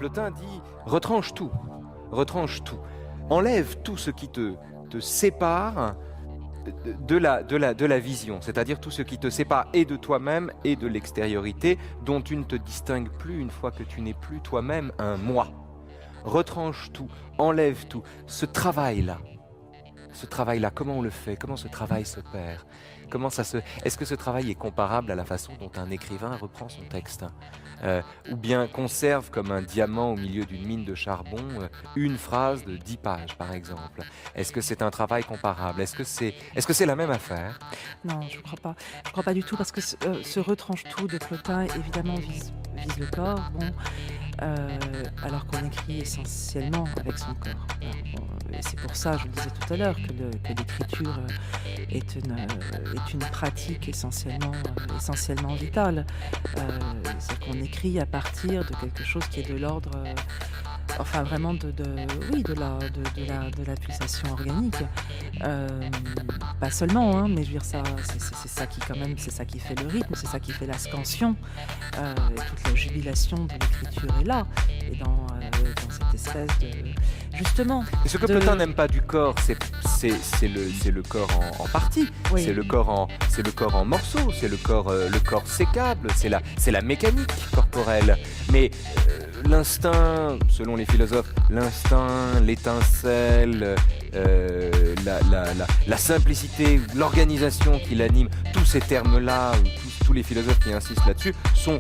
Plotin dit « retranche tout, enlève tout ce qui te sépare de la vision, c'est-à-dire tout ce qui te sépare et de toi-même et de l'extériorité dont tu ne te distingues plus une fois que tu n'es plus toi-même un moi. Retranche tout, enlève tout, ce travail-là, comment on le fait? Comment ce travail s'opère? Est-ce que ce travail est comparable à la façon dont un écrivain reprend son texte? Ou bien conserve comme un diamant au milieu d'une mine de charbon une phrase de 10 pages, par exemple? Est-ce que c'est un travail comparable? Est-ce que c'est la même affaire? Non, je ne crois pas. Je ne crois pas du tout parce que ce retranche-tout de Plotin, évidemment, vise le corps, alors qu'on écrit essentiellement avec son corps. Et c'est pour ça, je le disais tout à l'heure, que l'écriture est une pratique essentiellement vitale. C'est qu'on écrit à partir de quelque chose qui est de l'ordre, vraiment de la pulsation organique. Pas seulement, mais je veux dire ça, c'est ça qui quand même, c'est ça qui fait le rythme, c'est ça qui fait la scansion. Et toute la jubilation de l'écriture est là, et dans cette espèce de justement. Et ce que Plotin n'aime pas du corps, c'est le corps en partie, Oui. c'est le corps en morceaux, c'est le corps sécable, c'est la mécanique corporelle. Mais l'instinct, selon les philosophes, l'instinct, l'étincelle, la simplicité, l'organisation qui l'anime, tous ces termes-là, tous les philosophes qui insistent là-dessus, sont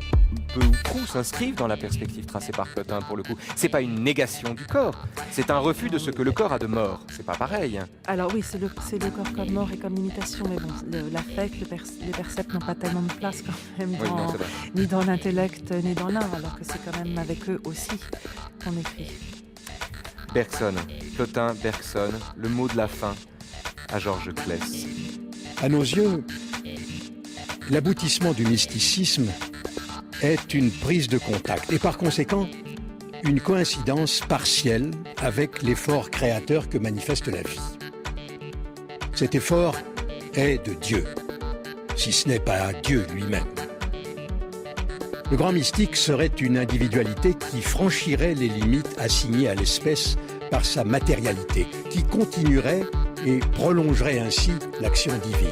peu ou prou s'inscrivent dans la perspective tracée par Plotin pour le coup. C'est pas une négation du corps, c'est un refus de ce que le corps a de mort. C'est pas pareil. Alors oui, c'est le corps comme mort et comme limitation, mais bon, l'affect, les percepts n'ont pas tellement de place quand même ni dans l'intellect ni dans l'art, alors que c'est quand même avec eux aussi qu'on écrit. Bergson, Plotin, Bergson, le mot de la fin à Georges Claes. À nos yeux, l'aboutissement du mysticisme est une prise de contact et par conséquent une coïncidence partielle avec l'effort créateur que manifeste la vie. Cet effort est de Dieu, si ce n'est pas Dieu lui-même. Le grand mystique serait une individualité qui franchirait les limites assignées à l'espèce par sa matérialité, qui continuerait et prolongerait ainsi l'action divine.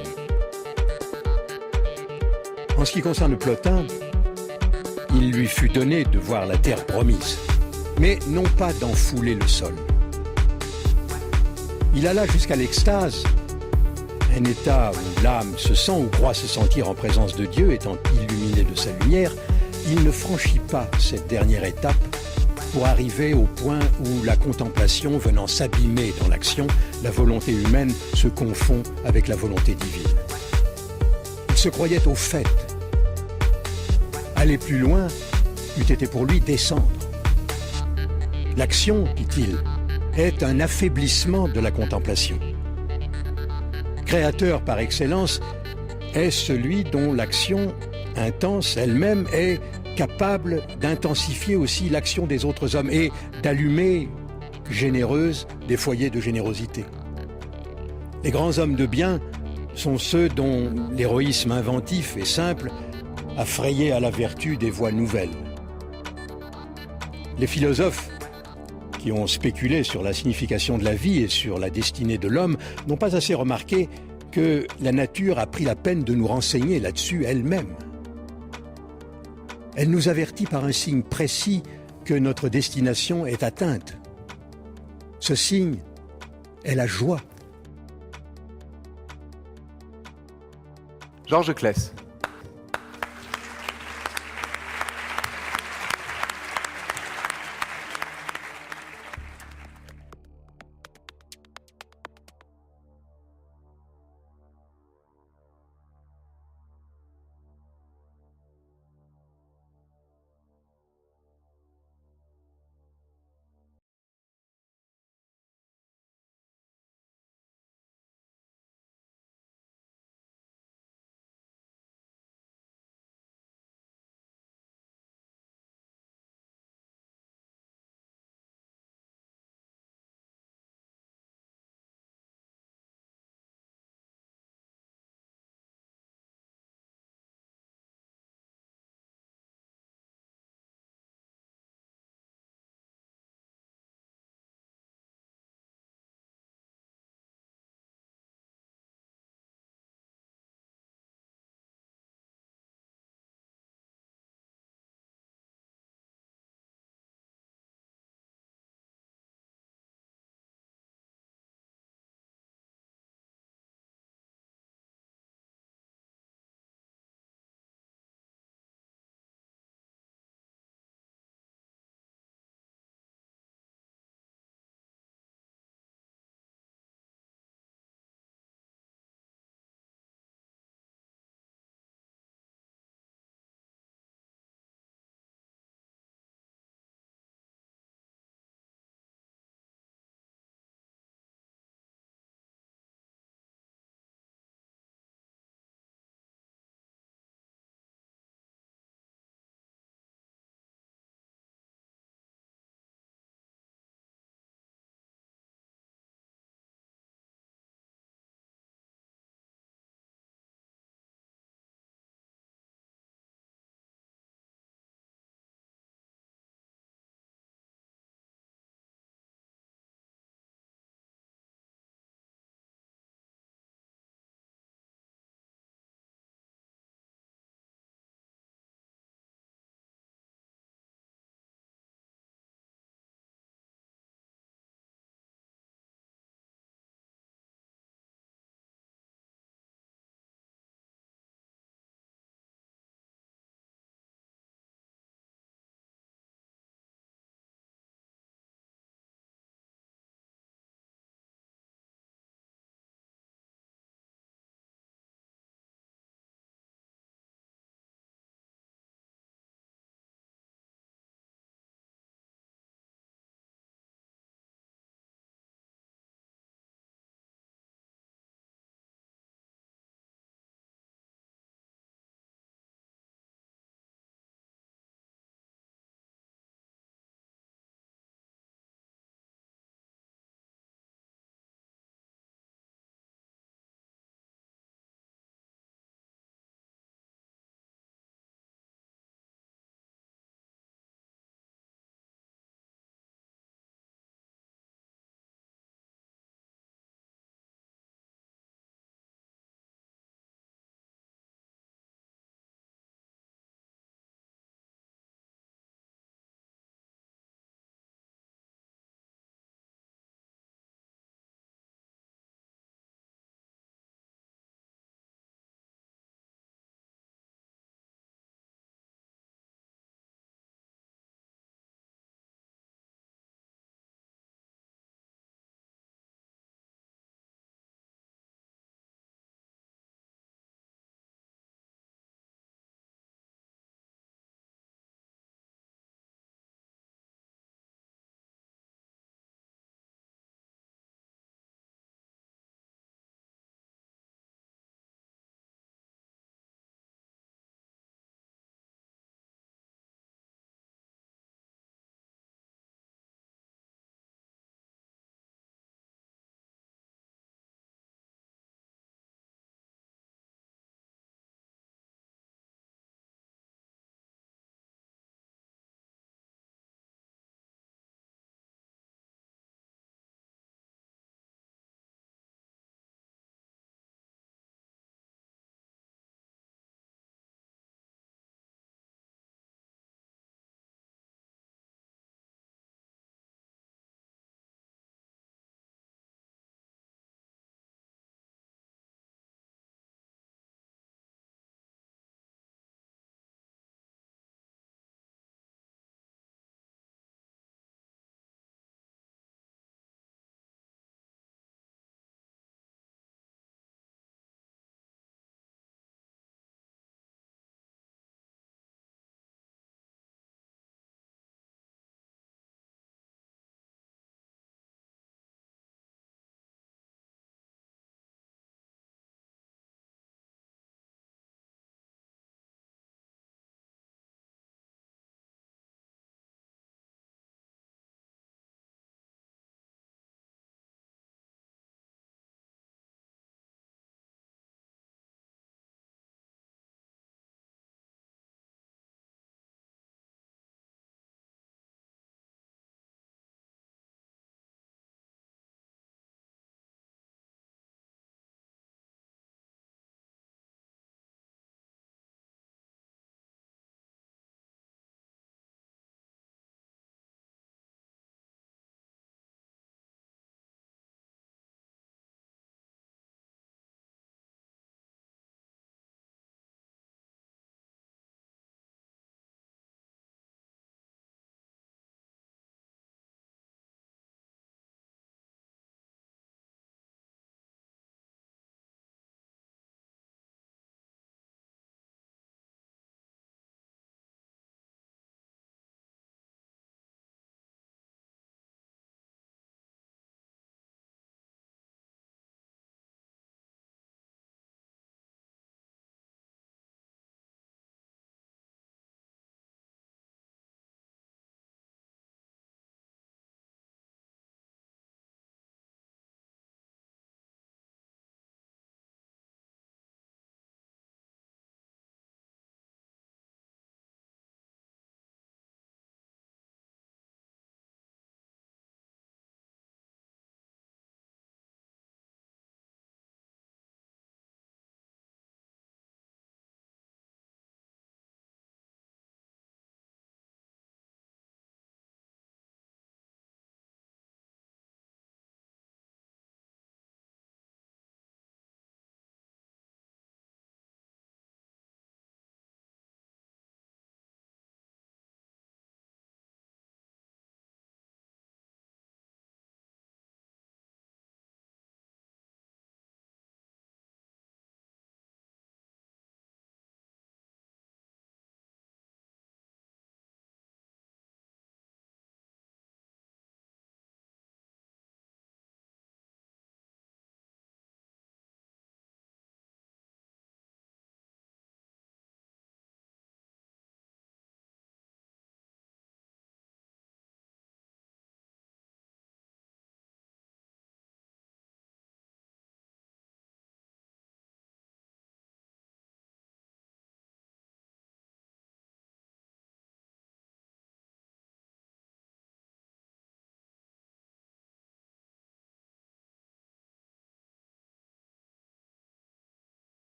En ce qui concerne Plotin, il lui fut donné de voir la terre promise, mais non pas d'en fouler le sol. Il alla jusqu'à l'extase, un état où l'âme se sent ou croit se sentir en présence de Dieu, étant illuminé de sa lumière. Il ne franchit pas cette dernière étape pour arriver au point où la contemplation venant s'abîmer dans l'action, la volonté humaine se confond avec la volonté divine. Il se croyait au fait. Aller plus loin eût été pour lui descendre. L'action, dit-il, est un affaiblissement de la contemplation. Créateur par excellence est celui dont l'action intense elle-même est capable d'intensifier aussi l'action des autres hommes et d'allumer, généreuse, des foyers de générosité. Les grands hommes de bien sont ceux dont l'héroïsme inventif et simple a frayé à la vertu des voies nouvelles. Les philosophes qui ont spéculé sur la signification de la vie et sur la destinée de l'homme n'ont pas assez remarqué que la nature a pris la peine de nous renseigner là-dessus elle-même. Elle nous avertit par un signe précis que notre destination est atteinte. Ce signe est la joie. Georges Claes.